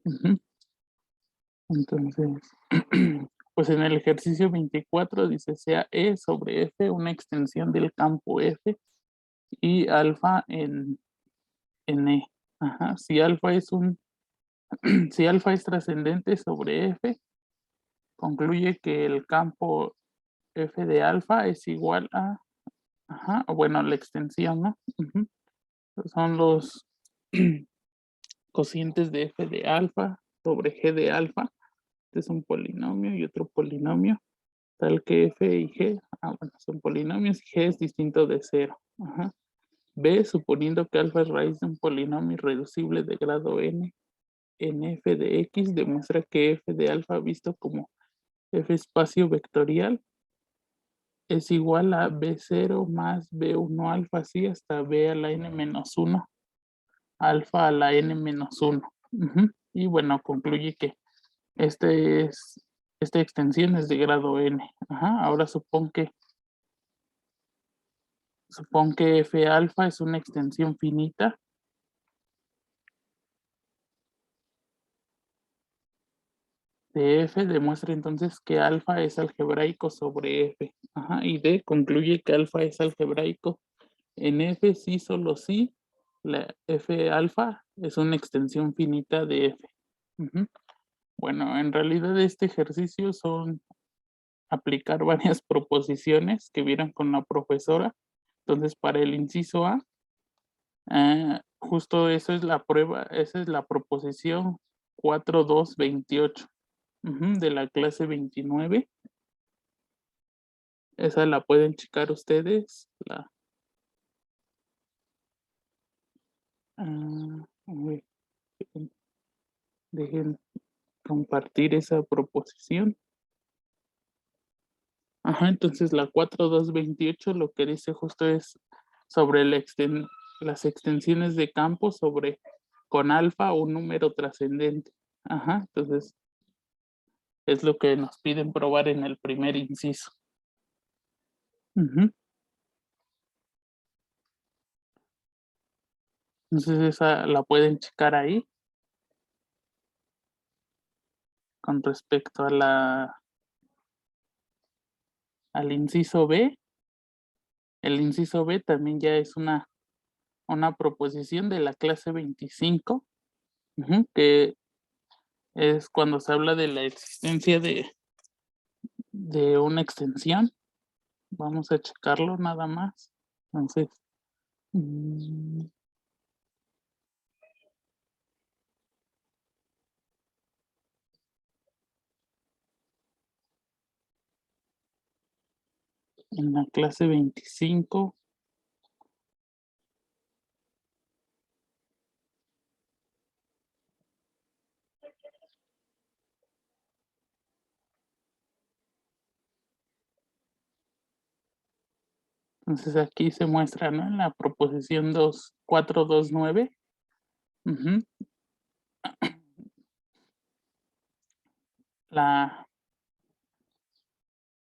Ujú. Entonces, pues en el ejercicio 24 dice sea E sobre F una extensión del campo F y alfa en E. Ajá. Si alfa es trascendente sobre F, concluye que el campo F de alfa es igual a, ajá, bueno, la extensión, ¿no? Ujú. Son los cocientes de F de alfa sobre G de alfa. Este es un polinomio y otro polinomio, tal que F y G, bueno, son polinomios y G es distinto de cero. Ajá. B, suponiendo que alfa es raíz de un polinomio irreducible de grado n en F de X, demuestra que F de alfa visto como F espacio vectorial es igual a B0 más B1 alfa, así hasta B a la n menos 1, alfa a la n menos 1. Y bueno, concluye que este es, esta extensión es de grado n. Ajá. Ahora supón que F alfa es una extensión finita de F, demuestra entonces que alfa es algebraico sobre F. Ajá. Y D concluye que alfa es algebraico en F sí, solo sí, la F alfa es una extensión finita de F. Ujú. Bueno, en realidad este ejercicio son aplicar varias proposiciones que vieron con la profesora. Entonces, para el inciso A, justo eso es la prueba, esa es la proposición 4228 de la clase 29. Esa la pueden checar ustedes. A ver, dejen compartir esa proposición. Ajá, entonces la 4228 lo que dice justo es sobre las extensiones de campo sobre con alfa un número trascendente. Ajá, entonces es lo que nos piden probar en el primer inciso. Ujú. Entonces esa la pueden checar ahí con respecto a al inciso B. El inciso B también ya es una proposición de la clase 25, que es cuando se habla de la existencia de una extensión. Vamos a checarlo nada más. Entonces, mm, en la clase 25, entonces aquí se muestra, ¿no? En la proposición 2429, ujú, la,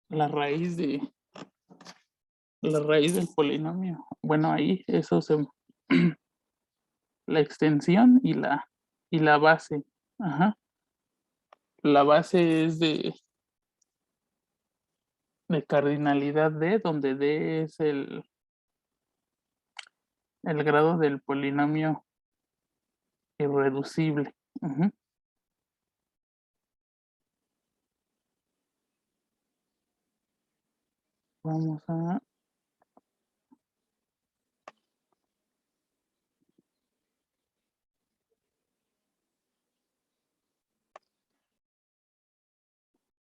la raíz la raíz del polinomio. Bueno, ahí eso se la extensión y la base. Ajá. La base es de cardinalidad D, donde D es el grado del polinomio irreducible. Ujú. Vamos a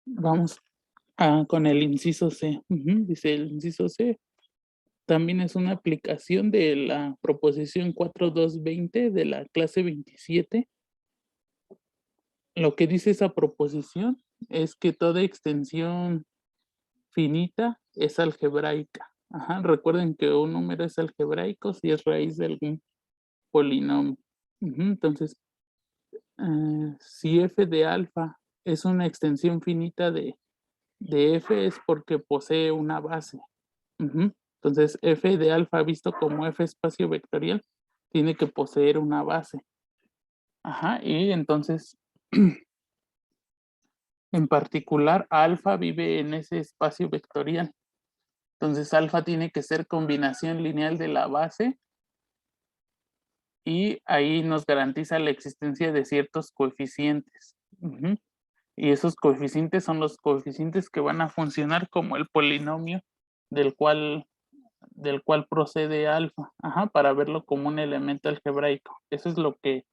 vamos con el inciso C. Dice el inciso C. También es una aplicación de la proposición 4220 de la clase 27. Lo que dice esa proposición es que toda extensión finita es algebraica. Ajá, recuerden que un número es algebraico si es raíz de algún polinomio. Entonces, si f de alfa es una extensión finita de f es porque posee una base. Entonces, f de alfa visto como f espacio vectorial tiene que poseer una base. Ajá, y entonces, en particular, alfa vive en ese espacio vectorial. Entonces, alfa tiene que ser combinación lineal de la base y ahí nos garantiza la existencia de ciertos coeficientes. Ujú. Y esos coeficientes son los coeficientes que van a funcionar como el polinomio del cual, del cual procede alfa, ajá, para verlo como un elemento algebraico. Eso es lo que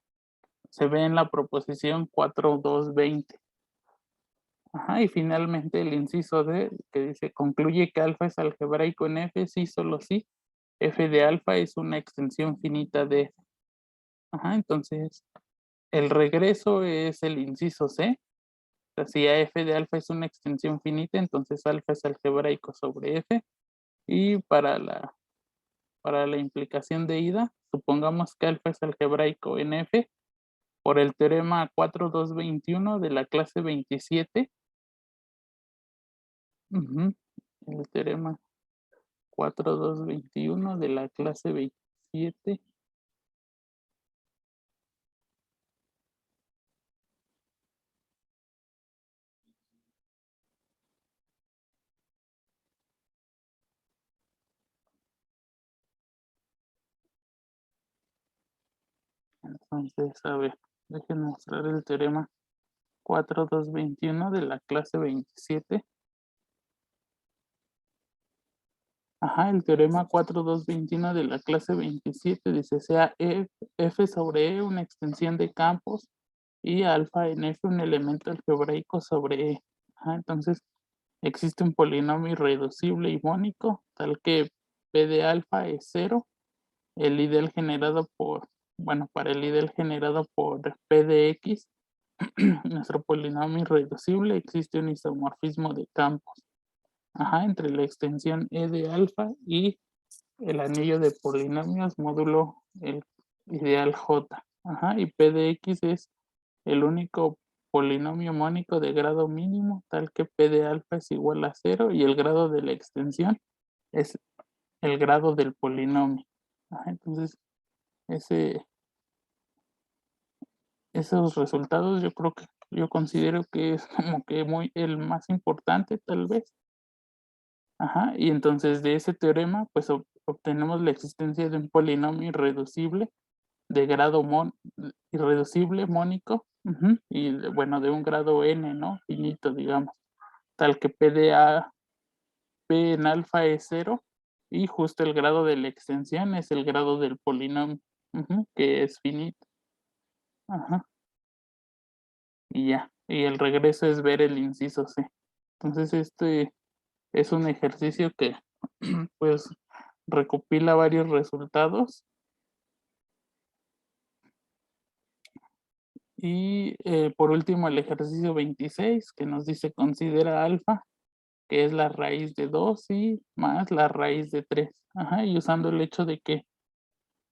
se ve en la proposición 4.2.20. Ajá, y finalmente el inciso D, que dice, concluye que alfa es algebraico en F, sí, solo sí. F de alfa es una extensión finita de F. Ajá, entonces, el regreso es el inciso C. O sea, si a F de alfa es una extensión finita, entonces alfa es algebraico sobre F. Y para la implicación de ida, supongamos que alfa es algebraico en F por el teorema 4.2.21 de la clase 27. Ujú, el teorema 4.2.21 de la clase 27. Entonces, a ver, dejen mostrar el teorema 4.2.21 de la clase 27. Ajá, el teorema 4.2.21 de la clase 27 dice, sea F sobre E una extensión de campos y alfa en F un elemento algebraico sobre E. Ajá, entonces, existe un polinomio irreducible y mónico, tal que P de alfa es 0, el ideal generado por, bueno, para el ideal generado por P de X, nuestro polinomio irreducible, existe un isomorfismo de campos, ajá, entre la extensión E de alfa y el anillo de polinomios módulo el ideal J. Ajá, y P de X es el único polinomio mónico de grado mínimo, tal que P de alfa es igual a 0 y el grado de la extensión es el grado del polinomio. Ajá, entonces, ese, esos resultados yo creo que yo considero que es como que muy el más importante tal vez. Ajá, y entonces de ese teorema pues obtenemos la existencia de un polinomio irreducible de grado irreducible mónico, y bueno, de un grado n, ¿no? Finito, digamos, tal que P en alfa es 0 y justo el grado de la extensión es el grado del polinomio, que es finito. Ajá, y ya, y el regreso es ver el inciso C. Entonces este es un ejercicio que pues recopila varios resultados y por último el ejercicio 26 que nos dice considera alfa, que es la raíz de 2 y más la raíz de 3. Ajá, y usando el hecho de que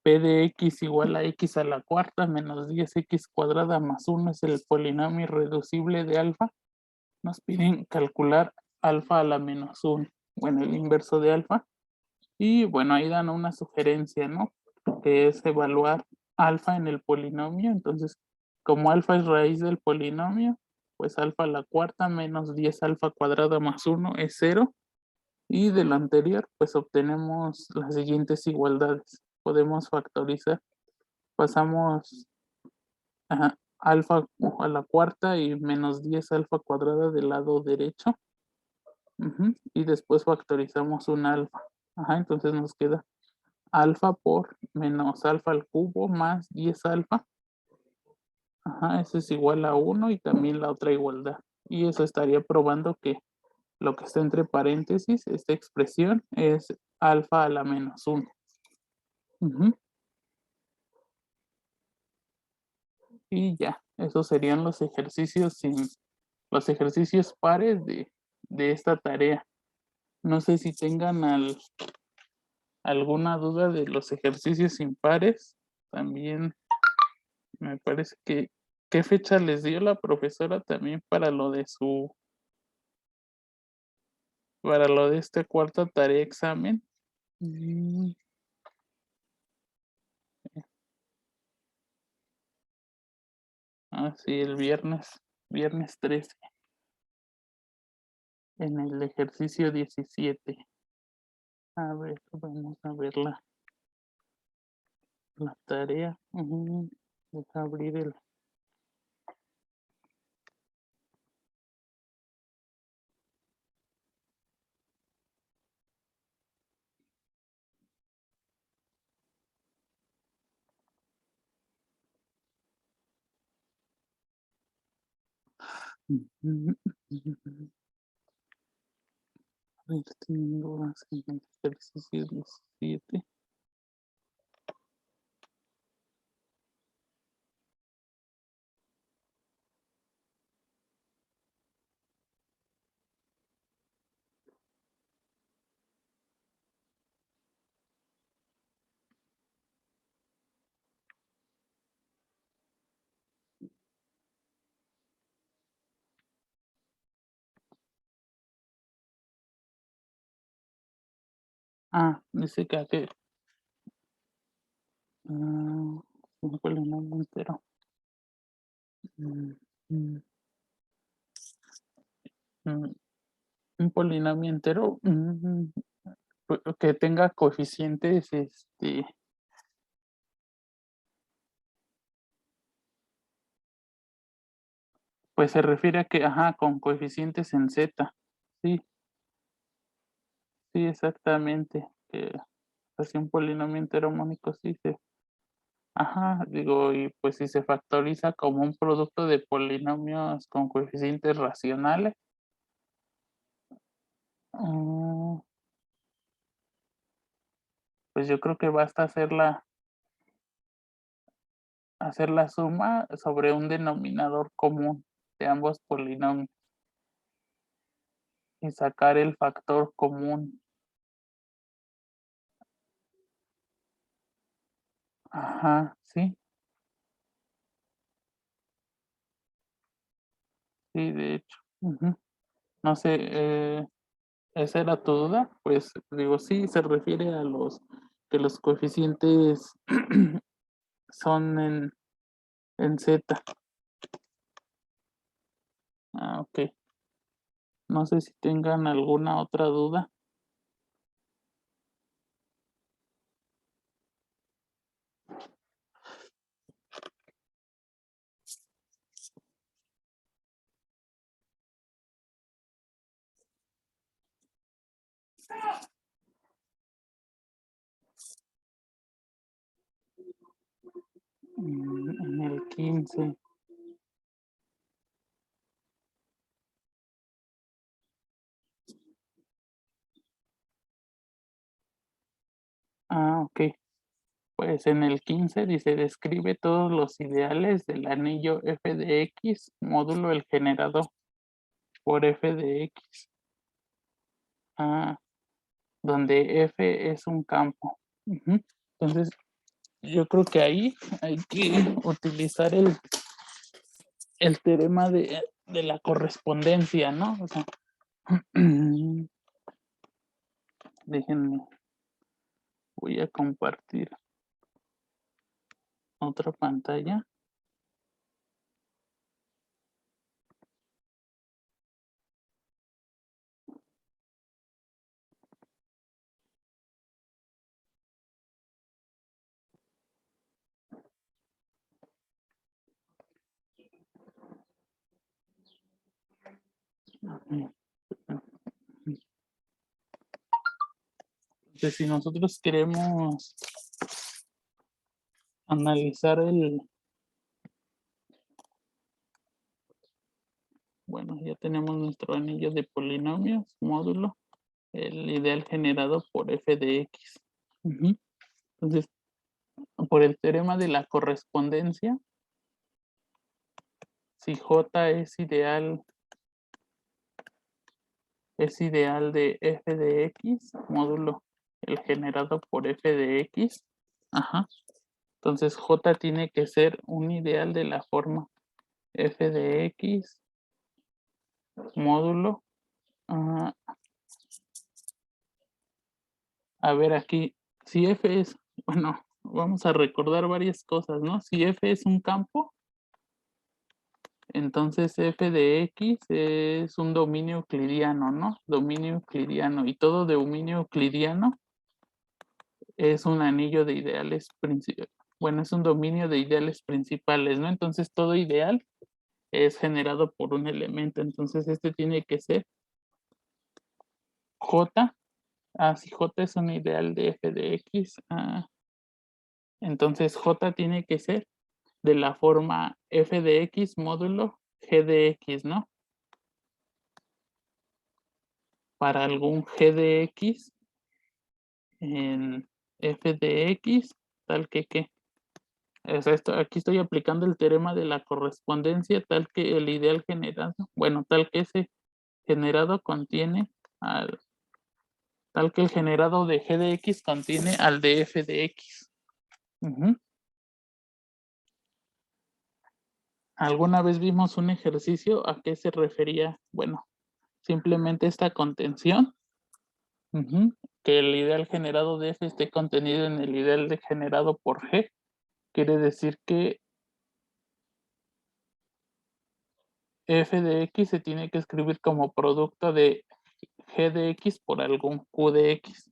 P de X igual a X a la cuarta menos 10X cuadrada más 1 es el polinomio irreducible de alfa, nos piden calcular alfa a la menos 1. Bueno, el inverso de alfa. Y bueno, ahí dan una sugerencia, ¿no? Que es evaluar alfa en el polinomio. Entonces, como alfa es raíz del polinomio, pues alfa a la cuarta menos 10 alfa cuadrada más 1 es 0. Y de lo anterior, pues obtenemos las siguientes igualdades. Podemos factorizar. Pasamos alfa a la cuarta y menos 10 alfa cuadrada del lado derecho. Y después factorizamos un alfa. Ajá, entonces nos queda alfa por menos alfa al cubo más 10 alfa. Ajá, eso es igual a 1 y también la otra igualdad. Y eso estaría probando que lo que está entre paréntesis, esta expresión, es alfa a la menos 1. Y ya, esos serían los ejercicios pares de esta tarea. No sé si tengan alguna duda de los ejercicios impares. También me parece que, ¿qué fecha les dio la profesora también para lo de esta cuarta tarea examen? Mm, sí, el viernes 13, en el ejercicio 17. A ver, vamos a ver la tarea. Deja abrir el... A ver, tengo dudas en el ejercicio 17. Dice que se me fue el nombre entero. Mm, mm, mm, un polinomio entero que tenga coeficientes, pues se refiere a que, con coeficientes en z. Sí, sí, exactamente. Que así un polinomio entero mónico sí digo, y pues si se factoriza como un producto de polinomios con coeficientes racionales. mm, Pues yo creo que basta hacer la suma sobre un denominador común de ambos polinomios y sacar el factor común. Sí, sí, de hecho. No sé, ¿esa era tu duda? Pues digo, sí, se refiere a que los coeficientes son en Z. Ok. No sé si tengan alguna otra duda. En el 15. Ok. Pues en el 15 dice, describe todos los ideales del anillo f de x módulo el generado por f de x, donde f es un campo. Entonces, yo creo que ahí hay que utilizar el teorema de la correspondencia, ¿no? O sea, déjenme, voy a compartir otra pantalla. Entonces, si nosotros queremos analizar bueno, ya tenemos nuestro anillo de polinomios, módulo, el ideal generado por f de x. Entonces, por el teorema de la correspondencia, si j es ideal de f de x, módulo el generado por f de x, entonces j tiene que ser un ideal de la forma f de x, módulo, a ver aquí, si f es, bueno, vamos a recordar varias cosas, ¿no? Si f es un campo, Entonces f de x es un dominio euclidiano, ¿no? Dominio euclidiano. Y todo dominio euclidiano es un anillo de ideales principales. Bueno, es un dominio de ideales principales, ¿no? Entonces todo ideal es generado por un elemento. Entonces este tiene que ser J. Si J es un ideal de f de x, entonces J tiene que ser de la forma f de x módulo g de x, ¿no? Para algún g de x en f de x, tal que qué. O sea, aquí estoy aplicando el teorema de la correspondencia, tal que el ideal generado, bueno, tal que ese generado contiene tal que el generado de g de x contiene al de f de x. ¿Alguna vez vimos un ejercicio? ¿A qué se refería? Bueno, simplemente esta contención, que el ideal generado de f esté contenido en el ideal generado por g, quiere decir que f de x se tiene que escribir como producto de g de x por algún q de x.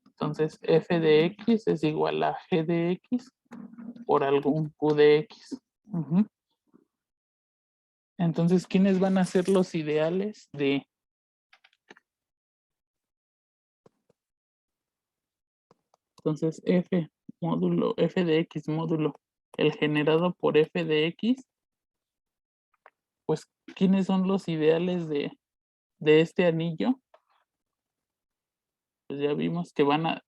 Entonces f de x es igual a g de x por algún q de x. Entonces, ¿quiénes van a ser los ideales de... Entonces, f módulo, f de x módulo, el generado por f de x, pues, ¿quiénes son los ideales de este anillo? Pues ya vimos que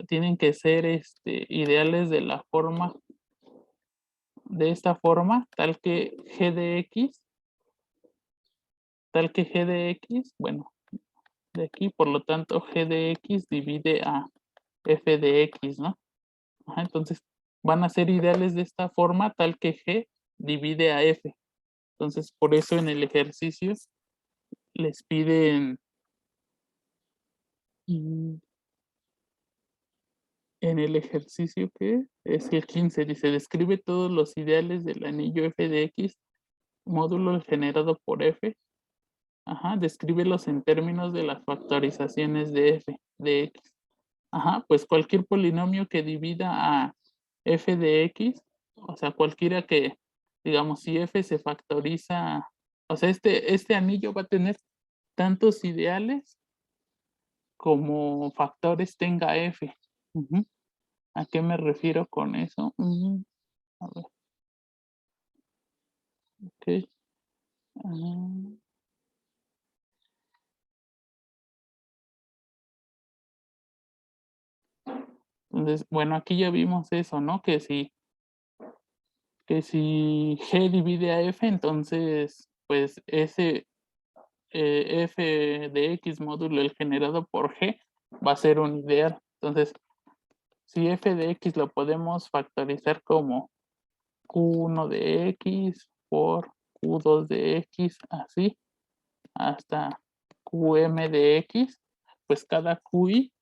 tienen que ser ideales de la forma, de esta forma, tal que g de x, bueno, de aquí, por lo tanto, g de x divide a f de x, ¿no? Entonces, van a ser ideales de esta forma, tal que g divide a f. Entonces, por eso en el ejercicio les piden en el ejercicio que es el 15, dice, describe todos los ideales del anillo f de x, módulo generado por f. Descríbelos en términos de las factorizaciones de f de x. Pues cualquier polinomio que divida a f de x, o sea, cualquiera que, digamos, si f se factoriza, o sea, este anillo va a tener tantos ideales como factores tenga f. ¿A qué me refiero con eso? A ver, ok. Entonces, bueno, aquí ya vimos eso, ¿no? Que si G divide a F, entonces, pues ese F de X módulo el generado por G va a ser un ideal. Entonces, si F de X lo podemos factorizar como Q1 de X por Q2 de X, así, hasta QM de X, pues cada QI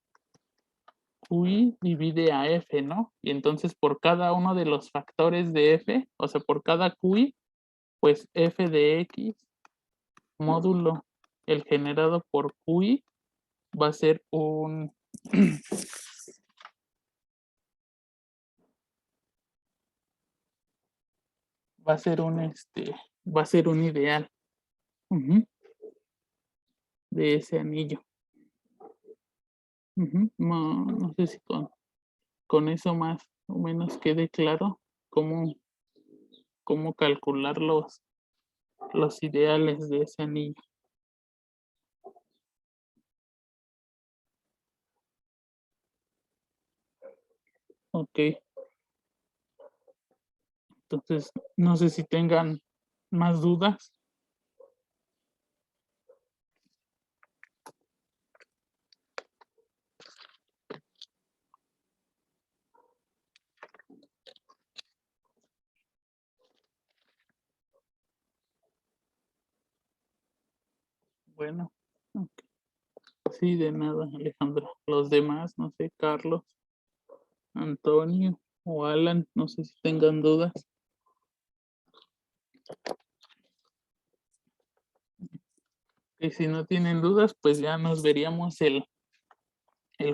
divide a F, ¿no? Y entonces por cada uno de los factores de F, o sea, por cada QI, pues F de X módulo el generado por QI va a ser un va a ser un va a ser un ideal de ese anillo. No sé si con eso más o menos quede claro cómo calcular los ideales de ese anillo. Ok, entonces no sé si tengan más dudas. Bueno, ok. Sí, de nada, Alejandra. Los demás, no sé, Carlos, Antonio o Alan, no sé si tengan dudas. Y si no tienen dudas, pues ya nos veríamos el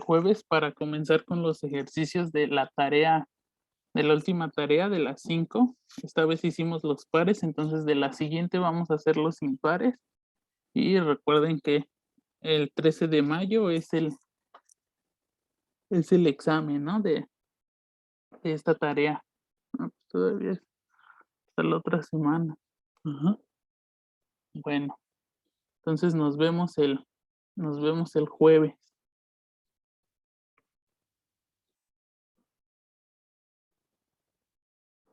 jueves para comenzar con los ejercicios de la tarea, de la última tarea de las 5. Esta vez hicimos los pares, entonces de la siguiente vamos a hacer los impares. Y recuerden que el 13 de mayo es el examen, ¿no? De esta tarea. Ah, pues todavía es hasta la otra semana. Ajá. Bueno, entonces nos vemos el jueves.